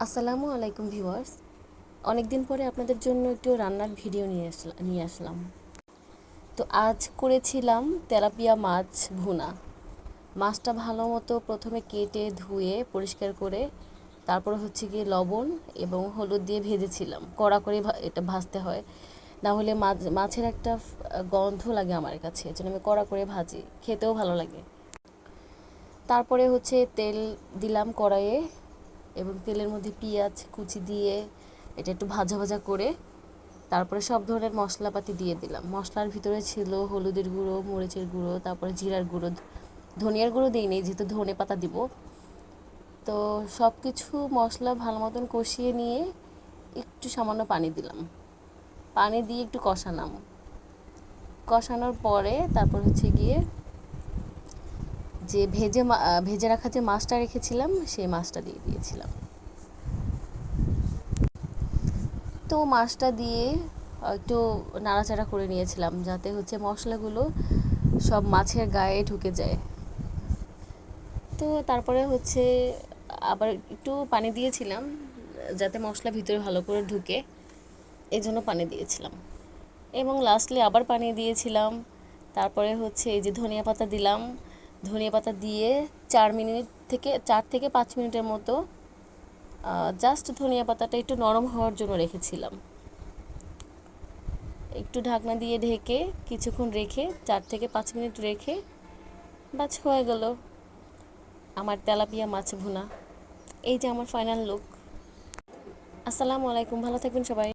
আসসালামু আলাইকুম ভিউয়ার্স। অনেক দিন পরে আপনাদের জন্য একটু রান্নার ভিডিও নিয়ে আসলাম। তো আজ করেছিলাম তেলাপিয়া মাছ ভুনা। মাছটা ভালো মতো প্রথমে কেটে ধুয়ে পরিষ্কার করে তারপর হচ্ছে গিয়ে লবণ এবং হলুদ দিয়ে ভেজেছিলাম। কড়া করে এটা ভাজতে হয়, না হলে মাছের একটা গন্ধ লাগে আমার কাছে, এজন্য আমি কড়া করে ভাজি, খেতেও ভালো লাগে। তারপরে হচ্ছে তেল দিলাম কড়াইয়ে এবং তেলের মধ্যে পেঁয়াজ কুচি দিয়ে এটা একটু ভাজা ভাজা করে তারপরে সব ধরনের মশলাপাতি দিয়ে দিলাম। মশলার ভিতরে ছিল হলুদের গুঁড়ো, মরিচের গুঁড়ো, তারপরে জিরার গুঁড়ো, ধনিয়ার গুঁড়ো দিইনি যেহেতু ধনে পাতা দিব। তো সব কিছু মশলা ভালো মতন কষিয়ে নিয়ে একটু সামান্য পানি দিলাম। পানি দিয়ে একটু কষানোর পরে তারপর হচ্ছে গিয়ে যে ভেজে রাখা যে মাছটা রেখেছিলাম সেই মাছটা দিয়ে দিয়েছিলাম। তো মাছটা দিয়ে একটু নাড়াচাড়া করে নিয়েছিলাম যাতে হচ্ছে মশলাগুলো সব মাছের গায়ে ঢুকে যায়। তো তারপরে হচ্ছে আবার একটু পানি দিয়েছিলাম যাতে মশলা ভিতরে ভালো করে ঢুকে, এই জন্য পানি দিয়েছিলাম এবং লাস্টলি আবার পানি দিয়েছিলাম। তারপরে হচ্ছে এই যে ধনিয়া পাতা দিলাম, ধনিয়া পাতা দিয়ে 4 থেকে 5 মিনিটের মতো জাস্ট ধনিয়া পাতাটা একটু নরম হওয়ার জন্য রেখেছিলাম। একটু ঢাকনা দিয়ে ঢেকে কিছুক্ষণ রেখে 4 থেকে 5 মিনিট রেখে বাস হয়ে গেল আমার তেলাপিয়া মাছ ভুনা। এই যে আমার ফাইনাল লুক। আসসালামু আলাইকুম, ভালো থাকবেন সবাই।